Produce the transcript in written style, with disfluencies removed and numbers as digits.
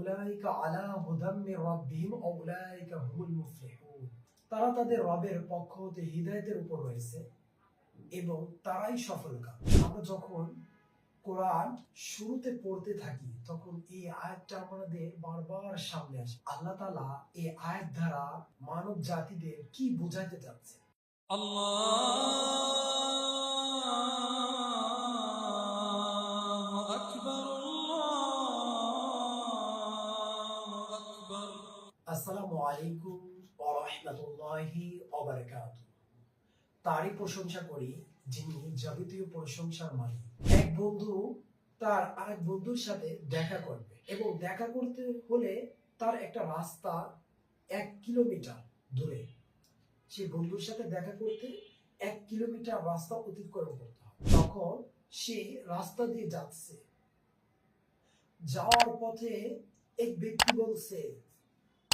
উলাইকা আলা হুদাম মির রাব্বিহিম ওয়া উলাইকা হুমুল মুফলিহুন। তারা তাদের রবের পক্ষ হতে হিদায়াতের উপর রয়েছে এবং তারাই সফলকাম। আমরা যখন কোরআন শুরুতে পড়তে থাকি তখন এই আয়াতটা আমাদের বারবার সামনে আসে। আল্লাহ তাআলা এই আয়াত দ্বারা মানব জাতিদের কি বোঝাতে চাচ্ছে? আল্লাহু আকবার, আল্লাহু আকবার। আসসালামু আলাইকুম ওয়া রাহমাতুল্লাহি ওয়া বারাকাতুহু। তারই প্রশংসা করি যিনি যাবতীয় প্রশংসার মালিক। এক বন্ধু তার আরেক বন্ধুর সাথে দেখা করবে এবং দেখা করতে হলে তার একটা রাস্তা 1 কিলোমিটার দূরে। সে বন্ধুর সাথে দেখা করতে 1 কিলোমিটার রাস্তা অতিক্রম করতে হবে। তখন সে রাস্তা দিয়ে যাচ্ছে, যাওয়ার পথে এক ব্যক্তি বলছে,